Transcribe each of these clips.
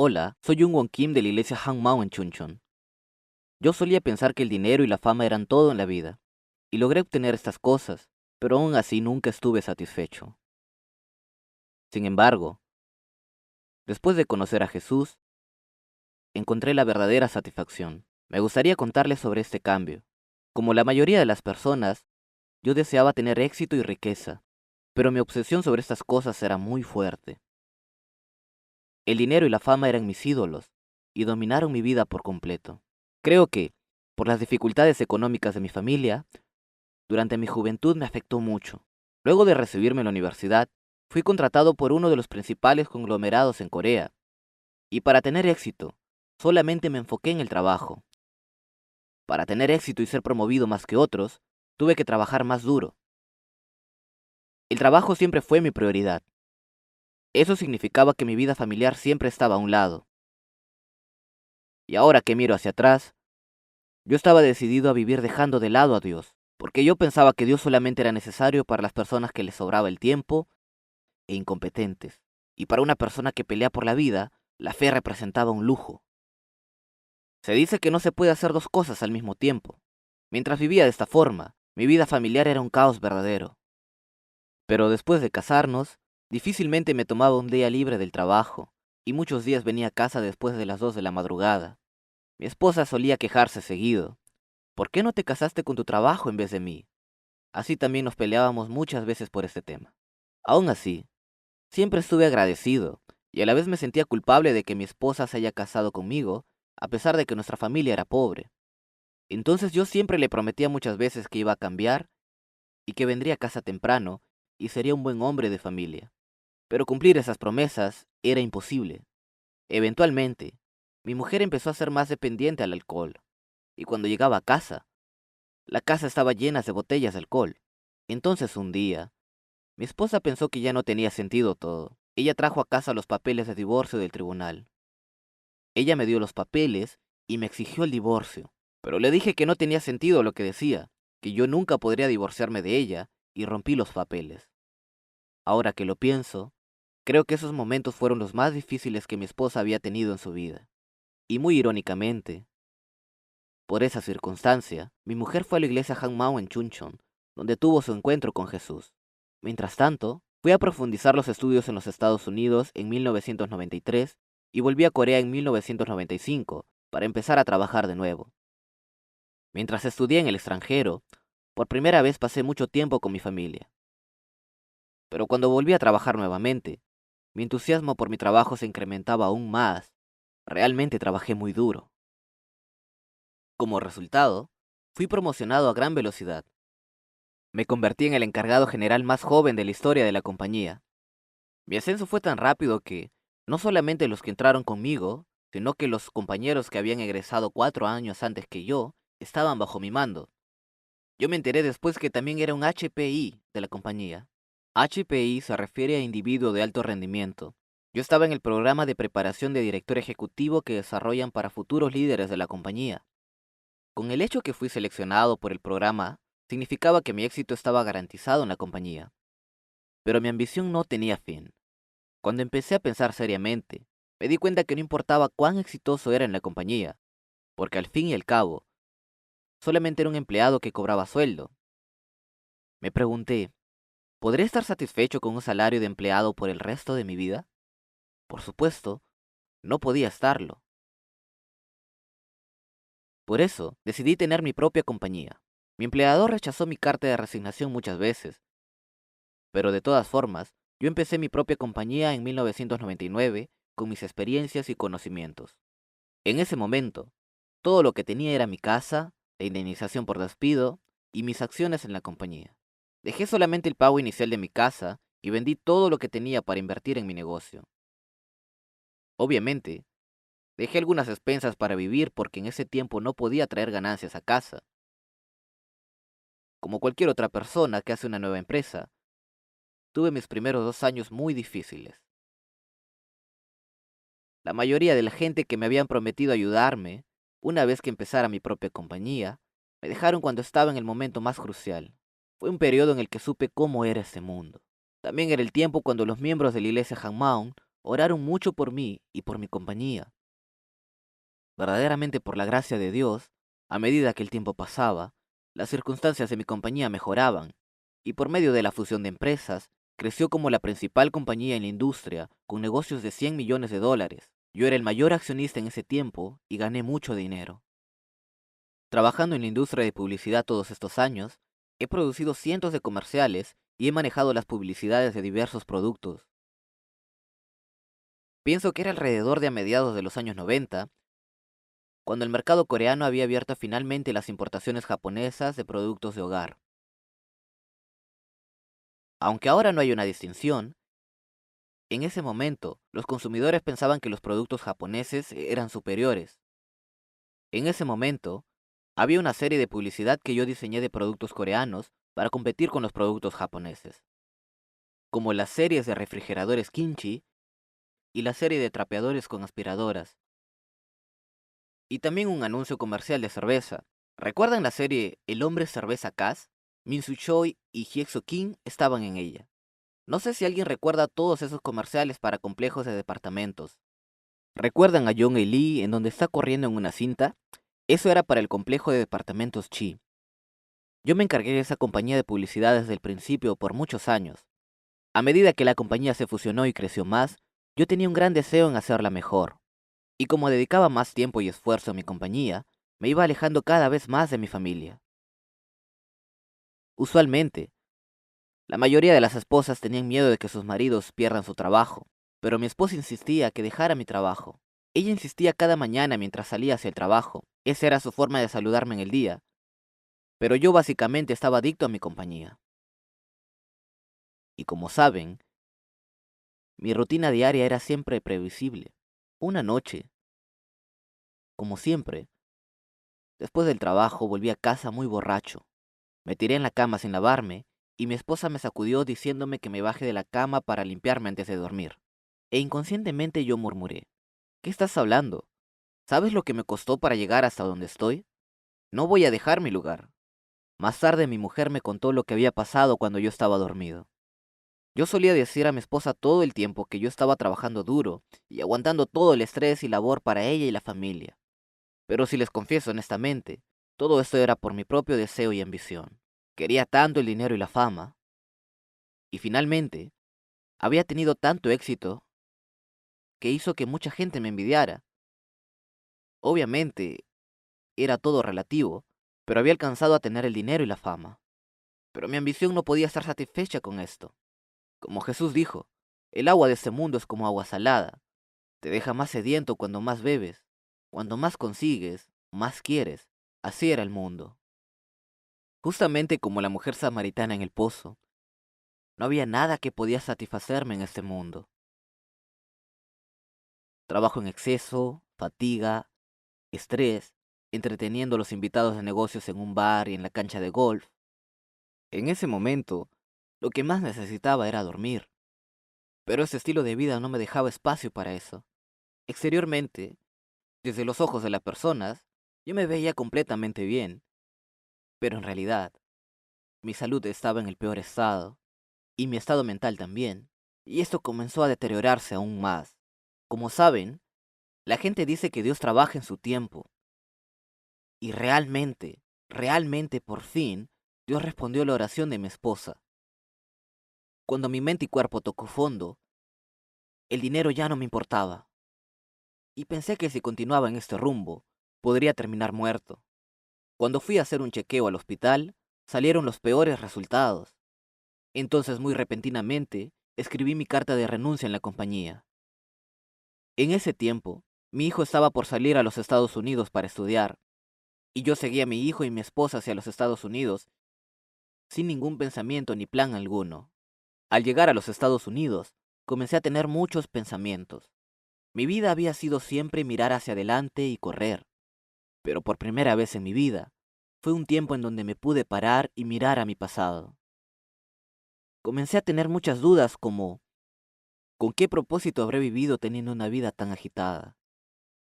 Hola, soy un Won Kim de la iglesia Hangmao en Chuncheon. Yo solía pensar que el dinero y la fama eran todo en la vida, y logré obtener estas cosas, pero aún así nunca estuve satisfecho. Sin embargo, después de conocer a Jesús, encontré la verdadera satisfacción. Me gustaría contarles sobre este cambio. Como la mayoría de las personas, yo deseaba tener éxito y riqueza, pero mi obsesión sobre estas cosas era muy fuerte. El dinero y la fama eran mis ídolos, y dominaron mi vida por completo. Creo que, por las dificultades económicas de mi familia, durante mi juventud me afectó mucho. Luego de recibirme en la universidad, fui contratado por uno de los principales conglomerados en Corea, y para tener éxito, solamente me enfoqué en el trabajo. Para tener éxito y ser promovido más que otros, tuve que trabajar más duro. El trabajo siempre fue mi prioridad. Eso significaba que mi vida familiar siempre estaba a un lado. Y ahora que miro hacia atrás, yo estaba decidido a vivir dejando de lado a Dios, porque yo pensaba que Dios solamente era necesario para las personas que les sobraba el tiempo e incompetentes, y para una persona que pelea por la vida, la fe representaba un lujo. Se dice que no se puede hacer dos cosas al mismo tiempo. Mientras vivía de esta forma, mi vida familiar era un caos verdadero. Pero después de casarnos, difícilmente me tomaba un día libre del trabajo, y muchos días venía a casa después de las 2 de la madrugada. Mi esposa solía quejarse seguido. ¿Por qué no te casaste con tu trabajo en vez de mí? Así también nos peleábamos muchas veces por este tema. Aún así, siempre estuve agradecido, y a la vez me sentía culpable de que mi esposa se haya casado conmigo, a pesar de que nuestra familia era pobre. Entonces yo siempre le prometía muchas veces que iba a cambiar y que vendría a casa temprano y sería un buen hombre de familia. Pero cumplir esas promesas era imposible. Eventualmente, mi mujer empezó a ser más dependiente al alcohol, y cuando llegaba a casa, la casa estaba llena de botellas de alcohol. Entonces un día, mi esposa pensó que ya no tenía sentido todo. Ella trajo a casa los papeles de divorcio del tribunal. Ella me dio los papeles y me exigió el divorcio, pero le dije que no tenía sentido lo que decía, que yo nunca podría divorciarme de ella, y rompí los papeles. Ahora que lo pienso, creo que esos momentos fueron los más difíciles que mi esposa había tenido en su vida. Y muy irónicamente, por esa circunstancia, mi mujer fue a la iglesia Hangmao en Chuncheon, donde tuvo su encuentro con Jesús. Mientras tanto, fui a profundizar los estudios en los Estados Unidos en 1993 y volví a Corea en 1995 para empezar a trabajar de nuevo. Mientras estudié en el extranjero, por primera vez pasé mucho tiempo con mi familia. Pero cuando volví a trabajar nuevamente, mi entusiasmo por mi trabajo se incrementaba aún más. Realmente trabajé muy duro. Como resultado, fui promocionado a gran velocidad. Me convertí en el encargado general más joven de la historia de la compañía. Mi ascenso fue tan rápido que, no solamente los que entraron conmigo, sino que los compañeros que habían egresado 4 años antes que yo, estaban bajo mi mando. Yo me enteré después que también era un HPI de la compañía. HPI se refiere a individuo de alto rendimiento. Yo estaba en el programa de preparación de director ejecutivo que desarrollan para futuros líderes de la compañía. Con el hecho que fui seleccionado por el programa, significaba que mi éxito estaba garantizado en la compañía. Pero mi ambición no tenía fin. Cuando empecé a pensar seriamente, me di cuenta que no importaba cuán exitoso era en la compañía, porque al fin y al cabo, solamente era un empleado que cobraba sueldo. Me pregunté, ¿podré estar satisfecho con un salario de empleado por el resto de mi vida? Por supuesto, no podía estarlo. Por eso, decidí tener mi propia compañía. Mi empleador rechazó mi carta de resignación muchas veces, pero de todas formas, yo empecé mi propia compañía en 1999 con mis experiencias y conocimientos. En ese momento, todo lo que tenía era mi casa, la indemnización por despido y mis acciones en la compañía. Dejé solamente el pago inicial de mi casa y vendí todo lo que tenía para invertir en mi negocio. Obviamente, dejé algunas expensas para vivir porque en ese tiempo no podía traer ganancias a casa. Como cualquier otra persona que hace una nueva empresa, tuve mis primeros 2 años muy difíciles. La mayoría de la gente que me habían prometido ayudarme, una vez que empezara mi propia compañía, me dejaron cuando estaba en el momento más crucial. Fue un periodo en el que supe cómo era este mundo. También era el tiempo cuando los miembros de la iglesia Hangmao oraron mucho por mí y por mi compañía. Verdaderamente por la gracia de Dios, a medida que el tiempo pasaba, las circunstancias de mi compañía mejoraban, y por medio de la fusión de empresas, creció como la principal compañía en la industria, con negocios de 100 millones de dólares. Yo era el mayor accionista en ese tiempo y gané mucho dinero. Trabajando en la industria de publicidad todos estos años, he producido cientos de comerciales y he manejado las publicidades de diversos productos. Pienso que era alrededor de a mediados de los años 90, cuando el mercado coreano había abierto finalmente las importaciones japonesas de productos de hogar. Aunque ahora no hay una distinción, en ese momento los consumidores pensaban que los productos japoneses eran superiores. En ese momento, había una serie de publicidad que yo diseñé de productos coreanos para competir con los productos japoneses, como las series de refrigeradores Kimchi y la serie de trapeadores con aspiradoras, y también un anuncio comercial de cerveza. ¿Recuerdan la serie El hombre cerveza Cass? Min Soo Choi y Hye Soo Kim estaban en ella. No sé si alguien recuerda todos esos comerciales para complejos de departamentos. ¿Recuerdan a John A. Lee en donde está corriendo en una cinta? Eso era para el complejo de departamentos Chi. Yo me encargué de esa compañía de publicidad desde el principio por muchos años. A medida que la compañía se fusionó y creció más, yo tenía un gran deseo en hacerla mejor. Y como dedicaba más tiempo y esfuerzo a mi compañía, me iba alejando cada vez más de mi familia. Usualmente, la mayoría de las esposas tenían miedo de que sus maridos pierdan su trabajo, pero mi esposa insistía que dejara mi trabajo. Ella insistía cada mañana mientras salía hacia el trabajo. Esa era su forma de saludarme en el día, pero yo básicamente estaba adicto a mi compañía. Y como saben, mi rutina diaria era siempre previsible. Una noche, como siempre, después del trabajo volví a casa muy borracho. Me tiré en la cama sin lavarme y mi esposa me sacudió diciéndome que me baje de la cama para limpiarme antes de dormir. E inconscientemente yo murmuré, ¿qué estás hablando? ¿Sabes lo que me costó para llegar hasta donde estoy? No voy a dejar mi lugar. Más tarde mi mujer me contó lo que había pasado cuando yo estaba dormido. Yo solía decir a mi esposa todo el tiempo que yo estaba trabajando duro y aguantando todo el estrés y labor para ella y la familia. Pero si les confieso honestamente, todo esto era por mi propio deseo y ambición. Quería tanto el dinero y la fama, y finalmente, había tenido tanto éxito que hizo que mucha gente me envidiara. Obviamente, era todo relativo, pero había alcanzado a tener el dinero y la fama. Pero mi ambición no podía estar satisfecha con esto. Como Jesús dijo, el agua de este mundo es como agua salada. Te deja más sediento cuando más bebes. Cuando más consigues, más quieres. Así era el mundo. Justamente como la mujer samaritana en el pozo, no había nada que podía satisfacerme en este mundo. Trabajo en exceso, fatiga, estrés, entreteniendo a los invitados de negocios en un bar y en la cancha de golf. En ese momento, lo que más necesitaba era dormir, pero ese estilo de vida no me dejaba espacio para eso. Exteriormente, desde los ojos de las personas, yo me veía completamente bien, pero en realidad, mi salud estaba en el peor estado, y mi estado mental también, y esto comenzó a deteriorarse aún más. Como saben, la gente dice que Dios trabaja en su tiempo, y realmente por fin, Dios respondió a la oración de mi esposa. Cuando mi mente y cuerpo tocó fondo, el dinero ya no me importaba, y pensé que si continuaba en este rumbo, podría terminar muerto. Cuando fui a hacer un chequeo al hospital, salieron los peores resultados. Entonces, muy repentinamente, escribí mi carta de renuncia en la compañía. En ese tiempo, mi hijo estaba por salir a los Estados Unidos para estudiar, y yo seguía a mi hijo y mi esposa hacia los Estados Unidos sin ningún pensamiento ni plan alguno. Al llegar a los Estados Unidos, comencé a tener muchos pensamientos. Mi vida había sido siempre mirar hacia adelante y correr, pero por primera vez en mi vida, fue un tiempo en donde me pude parar y mirar a mi pasado. Comencé a tener muchas dudas como, ¿con qué propósito habré vivido teniendo una vida tan agitada?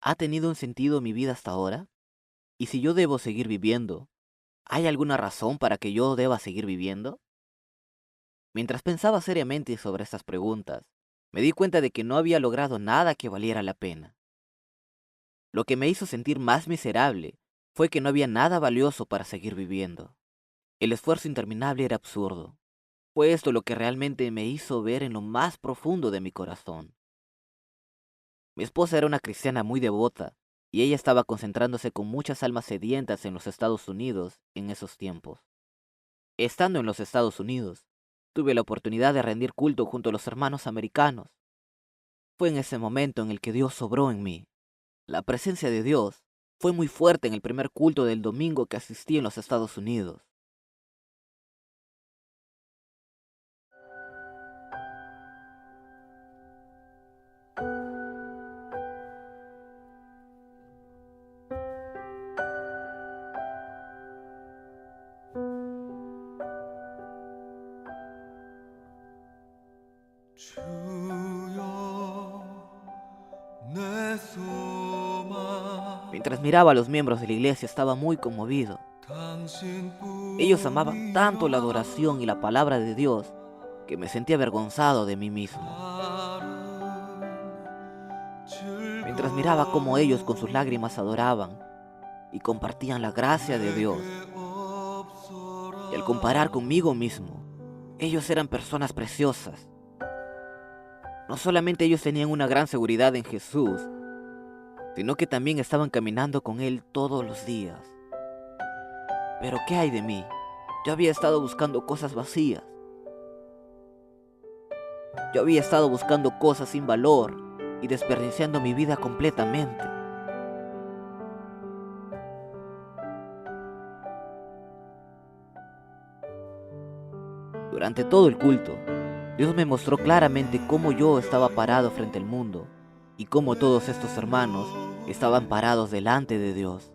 ¿Ha tenido un sentido mi vida hasta ahora? ¿Y si yo debo seguir viviendo, hay alguna razón para que yo deba seguir viviendo? Mientras pensaba seriamente sobre estas preguntas, Me di cuenta de que no había logrado nada que valiera la pena. Lo que me hizo sentir más miserable fue que no había nada valioso para seguir viviendo. El esfuerzo interminable era absurdo. Fue esto lo que realmente me hizo ver en lo más profundo de mi corazón. Mi esposa era una cristiana muy devota, y ella estaba concentrándose con muchas almas sedientas en los Estados Unidos en esos tiempos. Estando en los Estados Unidos, tuve la oportunidad de rendir culto junto a los hermanos americanos. Fue en ese momento en el que Dios obró en mí. La presencia de Dios fue muy fuerte en el primer culto del domingo que asistí en los Estados Unidos. Mientras miraba a los miembros de la iglesia estaba muy conmovido. Ellos amaban tanto la adoración y la palabra de Dios que me sentí avergonzado de mí mismo. Mientras miraba cómo ellos con sus lágrimas adoraban y compartían la gracia de Dios, y al comparar conmigo mismo, ellos eran personas preciosas. No solamente ellos tenían una gran seguridad en Jesús, sino que también estaban caminando con Él todos los días. Pero ¿qué hay de mí? Yo había estado buscando cosas vacías. Yo había estado buscando cosas sin valor y desperdiciando mi vida completamente. Durante todo el culto, Dios me mostró claramente cómo yo estaba parado frente al mundo y cómo todos estos hermanos estaban parados delante de Dios.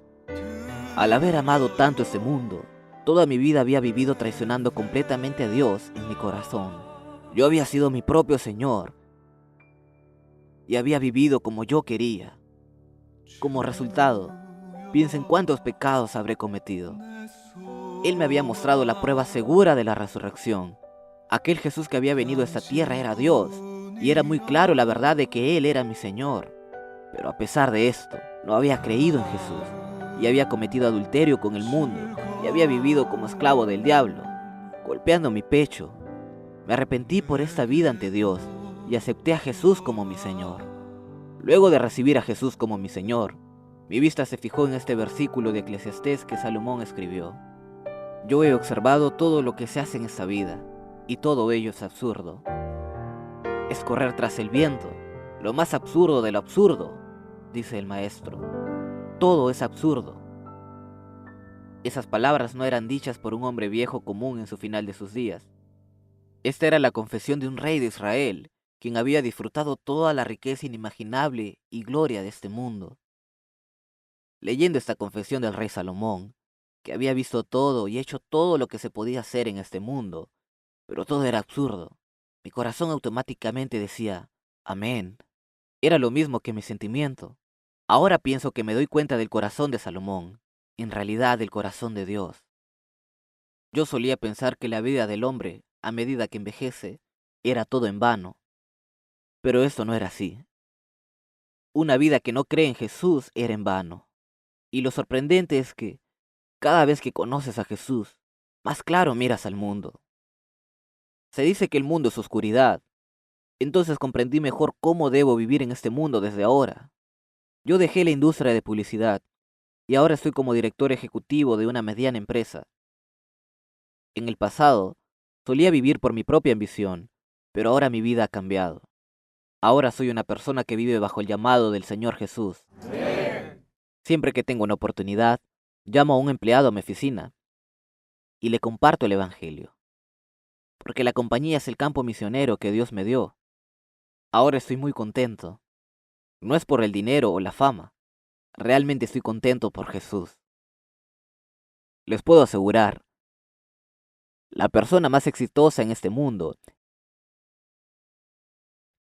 Al haber amado tanto este mundo, toda mi vida había vivido traicionando completamente a Dios en mi corazón. Yo había sido mi propio Señor y había vivido como yo quería. Como resultado, piensa en cuántos pecados habré cometido. Él me había mostrado la prueba segura de la resurrección. Aquel Jesús que había venido a esta tierra era Dios, y era muy claro la verdad de que Él era mi Señor. Pero a pesar de esto, no había creído en Jesús, y había cometido adulterio con el mundo, y había vivido como esclavo del diablo, golpeando mi pecho. Me arrepentí por esta vida ante Dios, y acepté a Jesús como mi Señor. Luego de recibir a Jesús como mi Señor, mi vista se fijó en este versículo de Eclesiastés que Salomón escribió. Yo he observado todo lo que se hace en esta vida, y todo ello es absurdo. Es correr tras el viento, lo más absurdo de lo absurdo, dice el maestro. Todo es absurdo. Esas palabras no eran dichas por un hombre viejo común en su final de sus días. Esta era la confesión de un rey de Israel, quien había disfrutado toda la riqueza inimaginable y gloria de este mundo. Leyendo esta confesión del rey Salomón, que había visto todo y hecho todo lo que se podía hacer en este mundo, pero todo era absurdo, mi corazón automáticamente decía, amén. Era lo mismo que mi sentimiento. Ahora pienso que me doy cuenta del corazón de Salomón, en realidad del corazón de Dios. Yo solía pensar que la vida del hombre, a medida que envejece, era todo en vano, pero esto no era así. Una vida que no cree en Jesús era en vano. Y lo sorprendente es que, cada vez que conoces a Jesús, más claro miras al mundo. Se dice que el mundo es oscuridad, entonces comprendí mejor cómo debo vivir en este mundo desde ahora. Yo dejé la industria de publicidad y ahora estoy como director ejecutivo de una mediana empresa. En el pasado, solía vivir por mi propia ambición, pero ahora mi vida ha cambiado. Ahora soy una persona que vive bajo el llamado del Señor Jesús. Siempre que tengo una oportunidad, llamo a un empleado a mi oficina y le comparto el Evangelio, porque la compañía es el campo misionero que Dios me dio. Ahora estoy muy contento. No es por el dinero o la fama. Realmente estoy contento por Jesús. Les puedo asegurar, la persona más exitosa en este mundo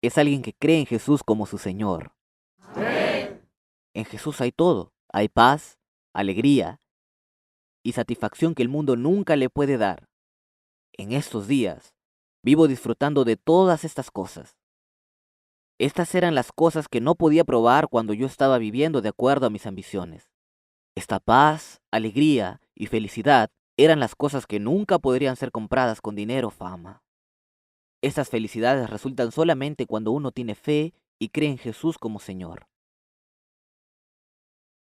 es alguien que cree en Jesús como su Señor. En Jesús hay todo. Hay paz, alegría y satisfacción que el mundo nunca le puede dar. En estos días, vivo disfrutando de todas estas cosas. Estas eran las cosas que no podía probar cuando yo estaba viviendo de acuerdo a mis ambiciones. Esta paz, alegría y felicidad eran las cosas que nunca podrían ser compradas con dinero o fama. Estas felicidades resultan solamente cuando uno tiene fe y cree en Jesús como Señor.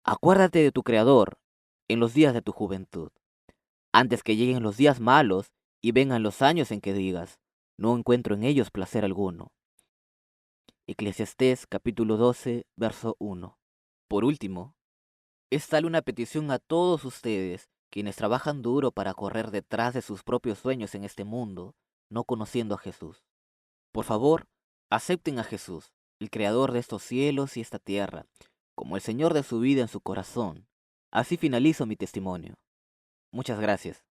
Acuérdate de tu Creador en los días de tu juventud, antes que lleguen los días malos y vengan los años en que digas, no encuentro en ellos placer alguno. Eclesiastés capítulo 12, verso 1. Por último, es tal una petición a todos ustedes, quienes trabajan duro para correr detrás de sus propios sueños en este mundo, no conociendo a Jesús. Por favor, acepten a Jesús, el Creador de estos cielos y esta tierra, como el Señor de su vida en su corazón. Así finalizo mi testimonio. Muchas gracias.